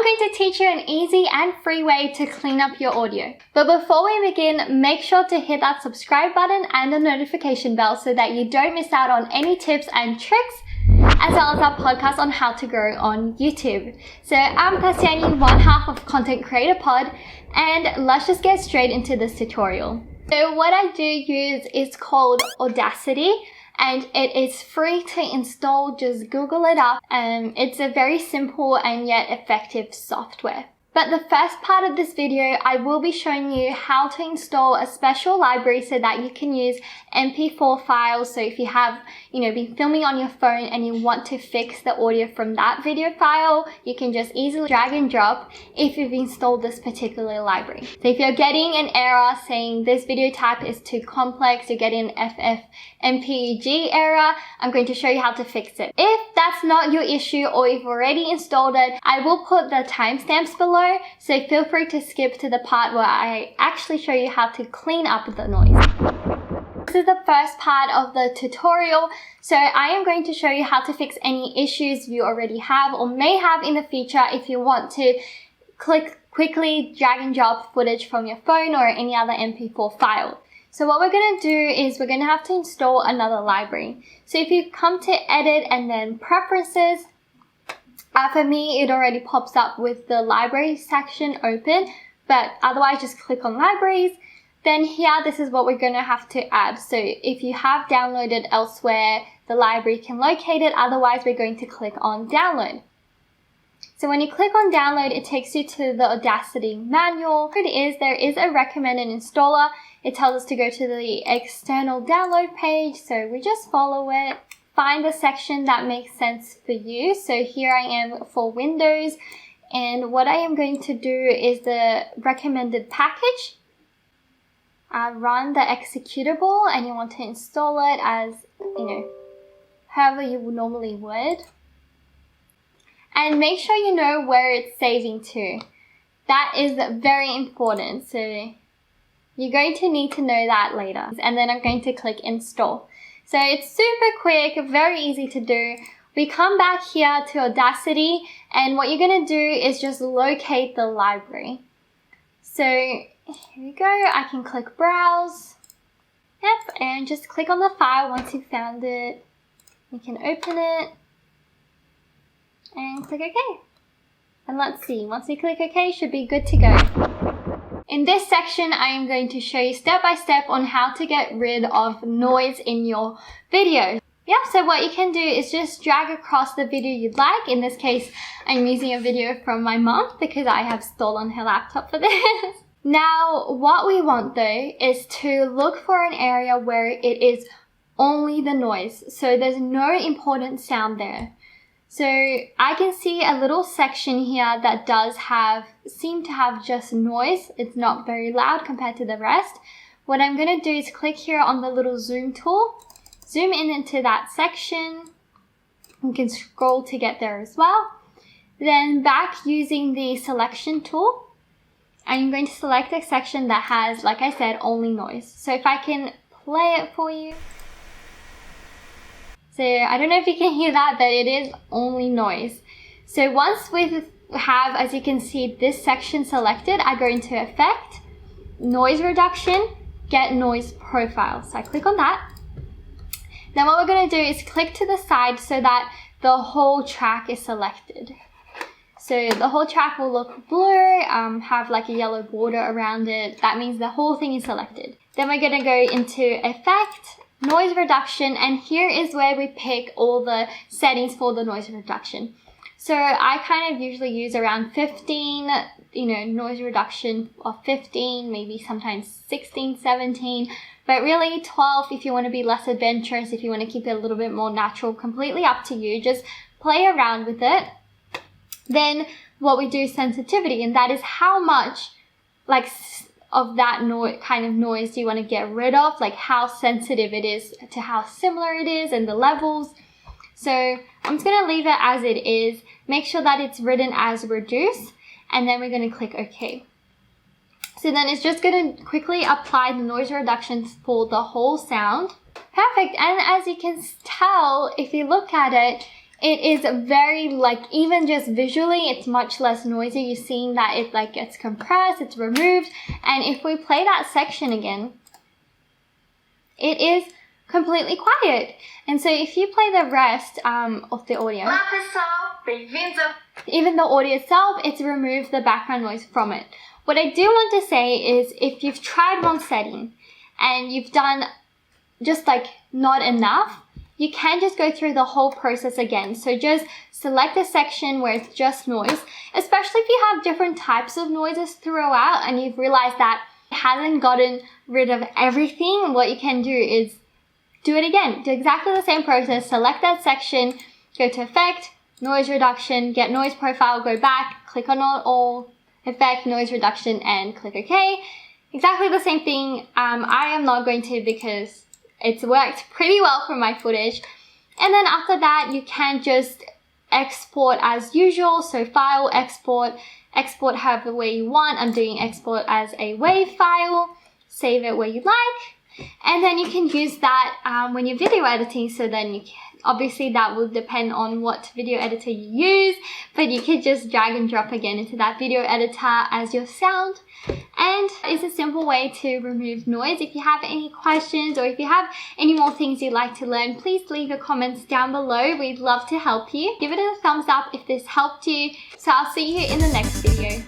going to teach you an easy and free way to clean up your audio. But before we begin, make sure to hit that subscribe button and the notification bell so that you don't miss out on any tips and tricks, as well as our podcast on how to grow on YouTube. So I'm Tasyani, one half of Content Creator Pod, and let's just get straight into this tutorial. So what I do use is called Audacity, and it is free to install. Just Google it up. It's a very simple and yet effective software. But the first part of this video, I will be showing you how to install a special library so that you can use MP4 files. So if you have, been filming on your phone and you want to fix the audio from that video file, you can just easily drag and drop if you've installed this particular library. So if you're getting an error saying this video type is too complex, you're getting an ffmpeg error, I'm going to show you how to fix it. If that's not your issue or if you've already installed it, I will put the timestamps below. So feel free to skip to the part where I actually show you how to clean up the noise. This is the first part of the tutorial. So I am going to show you how to fix any issues you already have or may have in the future if you want to quickly drag and drop footage from your phone or any other MP4 file. So what we're going to do is we're going to have to install another library. So if you come to Edit and then Preferences, for me, it already pops up with the library section open, but otherwise just click on libraries. Then here, this is what we're going to have to add. So if you have downloaded elsewhere, the library can locate it. Otherwise, we're going to click on download. So when you click on download, it takes you to the Audacity manual. There is a recommended installer. It tells us to go to the external download page. So we just follow it. Find the section that makes sense for you. So here I am for Windows, and what I am going to do is the recommended package. Run the executable, and you want to install it as, however you normally would. And make sure you know where it's saving to. That is very important. So you're going to need to know that later. And then I'm going to click install. So it's super quick, very easy to do. We come back here to Audacity, and what you're going to do is just locate the library. So here we go. I can click browse. Yep, and just click on the file once you've found it. You can open it and click OK. And let's see, once we click OK, should be good to go. In this section, I am going to show you step by step on how to get rid of noise in your video. So what you can do is just drag across the video you'd like. In this case, I'm using a video from my mom because I have stolen her laptop for this. Now, what we want though is to look for an area where it is only the noise. So there's no important sound there. So I can see a little section here that does seem to have just noise. It's not very loud compared to the rest. What I'm going to do is click here on the little zoom tool, zoom in into that section. You can scroll to get there as well. Then back using the selection tool, and I'm going to select a section that has, like I said, only noise. So if I can play it for you. So I don't know if you can hear that, but it is only noise. So once we have, as you can see, this section selected, I go into Effect, Noise Reduction, Get Noise Profile. So I click on that. Then what we're going to do is click to the side so that the whole track is selected. So the whole track will look blue, have like a yellow border around it. That means the whole thing is selected. Then we're going to go into Effect, Noise Reduction, and here is where we pick all the settings for the noise reduction. So I kind of usually use around 15, noise reduction of 15, maybe sometimes 16, 17, but really 12 if you want to be less adventurous, if you want to keep it a little bit more natural, completely up to you. Just play around with it. Then what we do is sensitivity, and that is how much of that kind of noise do you want to get rid of, like how sensitive it is to how similar it is and the levels. So I'm just going to leave it as it is. Make sure that it's written as reduce, and then we're going to click OK. So then it's just going to quickly apply the noise reductions for the whole sound. Perfect. And as you can tell, if you look at it, it is very, like, even just visually, it's much less noisy. You're seeing that it like gets compressed, it's removed. And if we play that section again, it is completely quiet. And so if you play the rest of the audio, Olá pessoal, bem-vindos ao... even the audio itself, it's removed the background noise from it. What I do want to say is if you've tried one setting and you've done just like not enough, you can just go through the whole process again. So just select a section where it's just noise, especially if you have different types of noises throughout and you've realized that it hasn't gotten rid of everything. What you can do is do it again. Do exactly the same process. Select that section, go to Effect, Noise Reduction, get Noise Profile, go back, click on all, Effect, Noise Reduction, and click OK. Exactly the same thing. I am not going to because it's worked pretty well for my footage. And then after that, you can just export as usual. So File, Export, export however way you want. I'm doing export as a WAV file. Save it where you like. And then you can use that when you're video editing. So then you can, obviously that will depend on what video editor you use, but you could just drag and drop again into that video editor as your sound. And it's a simple way to remove noise. If you have any questions or if you have any more things you'd like to learn, please leave your comments down below. We'd love to help you. Give it a thumbs up if this helped you. So I'll see you in the next video.